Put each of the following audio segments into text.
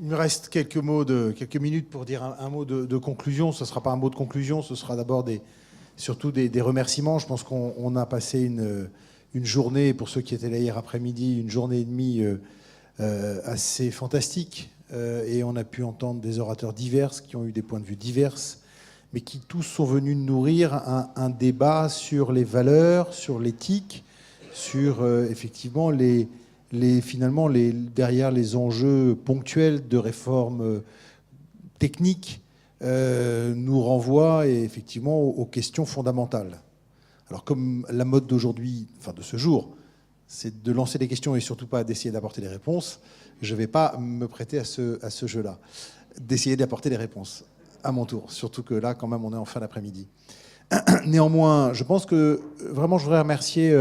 Il me reste quelques minutes pour dire un mot de conclusion. Ce ne sera pas un mot de conclusion, ce sera d'abord surtout des remerciements. Je pense qu'on a passé une journée, pour ceux qui étaient là hier après-midi, une journée et demie assez fantastique. Et on a pu entendre des orateurs divers qui ont eu des points de vue divers, mais qui tous sont venus nourrir un débat sur les valeurs, sur l'éthique, sur effectivement derrière les enjeux ponctuels de réformes techniques nous renvoient effectivement aux questions fondamentales. Alors comme la mode d'aujourd'hui, enfin de ce jour, c'est de lancer des questions et surtout pas d'essayer d'apporter des réponses, je ne vais pas me prêter à ce jeu-là, d'essayer d'apporter des réponses à mon tour, surtout que là quand même on est en fin d'après-midi. Néanmoins, je pense que vraiment je voudrais remercier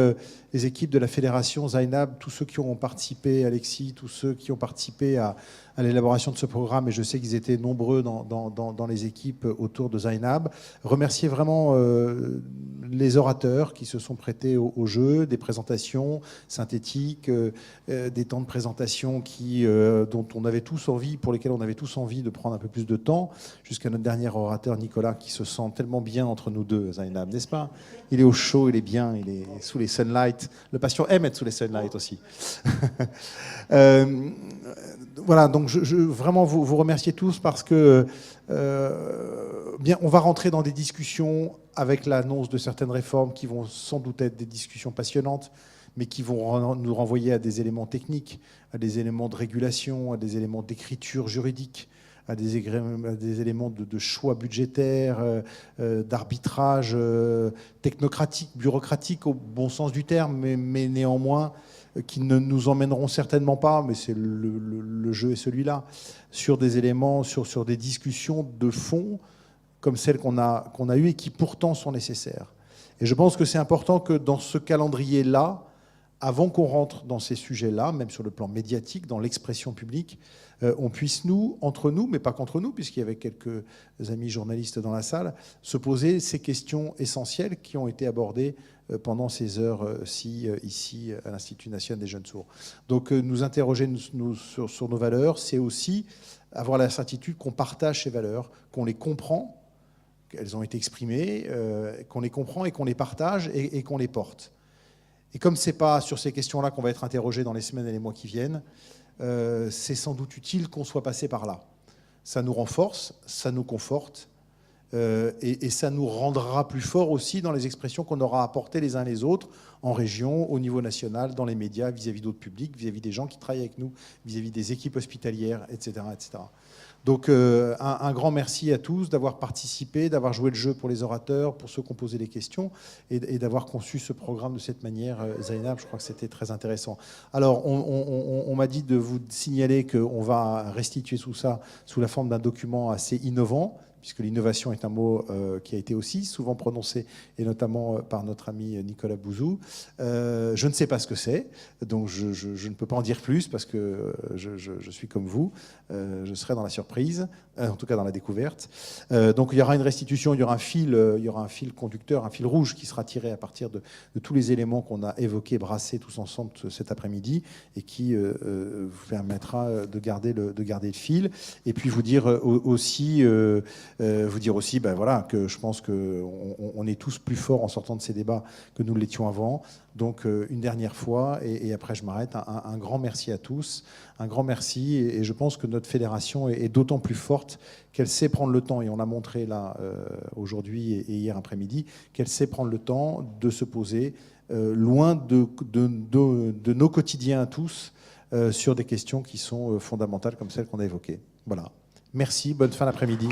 les équipes de la fédération Zainab, tous ceux qui ont participé, Alexis, tous ceux qui ont participé à l'élaboration de ce programme, et je sais qu'ils étaient nombreux dans les équipes autour de Zainab. Remercier vraiment les orateurs qui se sont prêtés au jeu, des présentations synthétiques, des temps de présentation dont on avait tous envie, pour lesquels on avait tous envie de prendre un peu plus de temps, jusqu'à notre dernier orateur Nicolas qui se sent tellement bien entre nous deux, Zainab, n'est-ce pas? Il est au chaud, il est bien, il est sous les sunlights. Le patient aime être sous les sunlights aussi. Voilà, donc je vraiment vous remercier tous parce que bien, on va rentrer dans des discussions avec l'annonce de certaines réformes qui vont sans doute être des discussions passionnantes, mais qui vont nous renvoyer à des éléments techniques, à des éléments de régulation, à des éléments d'écriture juridique, à des éléments de choix budgétaires, d'arbitrage technocratique, bureaucratique au bon sens du terme, mais néanmoins qui ne nous emmèneront certainement pas, mais c'est le jeu est celui-là, sur des éléments, sur des discussions de fond comme celles qu'on a eues et qui pourtant sont nécessaires. Et je pense que c'est important que dans ce calendrier-là, avant qu'on rentre dans ces sujets-là, même sur le plan médiatique, dans l'expression publique, on puisse entre nous, mais pas qu'entre nous, puisqu'il y avait quelques amis journalistes dans la salle, se poser ces questions essentielles qui ont été abordées pendant ces heures-ci, ici, à l'Institut national des jeunes sourds. Donc nous interroger sur nos valeurs, c'est aussi avoir la certitude qu'on partage ces valeurs, qu'on les comprend, qu'elles ont été exprimées, qu'on les comprend et qu'on les partage et qu'on les porte. Et comme ce n'est pas sur ces questions-là qu'on va être interrogé dans les semaines et les mois qui viennent, c'est sans doute utile qu'on soit passé par là. Ça nous renforce, ça nous conforte, et ça nous rendra plus forts aussi dans les expressions qu'on aura apportées les uns les autres, en région, au niveau national, dans les médias, vis-à-vis d'autres publics, vis-à-vis des gens qui travaillent avec nous, vis-à-vis des équipes hospitalières, etc. etc. Donc un grand merci à tous d'avoir participé, d'avoir joué le jeu pour les orateurs, pour ceux qui ont posé les questions, et d'avoir conçu ce programme de cette manière. Zainab, je crois que c'était très intéressant. Alors on m'a dit de vous signaler qu'on va restituer tout ça sous la forme d'un document assez innovant, puisque l'innovation est un mot qui a été aussi souvent prononcé, et notamment par notre ami Nicolas Bouzou. Je ne sais pas ce que c'est, donc je ne peux pas en dire plus, parce que je suis comme vous, je serai dans la surprise, en tout cas dans la découverte. Donc il y aura une restitution, il y aura un fil conducteur, un fil rouge qui sera tiré à partir de tous les éléments qu'on a évoqués, brassés tous ensemble cet après-midi, et qui vous permettra de garder le fil. Et puis vous dire aussi... ben voilà, que je pense qu'on est tous plus forts en sortant de ces débats que nous l'étions avant. Donc une dernière fois, et après je m'arrête, un grand merci à tous, un grand merci, et je pense que notre fédération est d'autant plus forte qu'elle sait prendre le temps, et on l'a montré là aujourd'hui et hier après-midi, qu'elle sait prendre le temps de se poser loin de nos quotidiens à tous sur des questions qui sont fondamentales comme celles qu'on a évoquées. Voilà. Merci, bonne fin d'après-midi.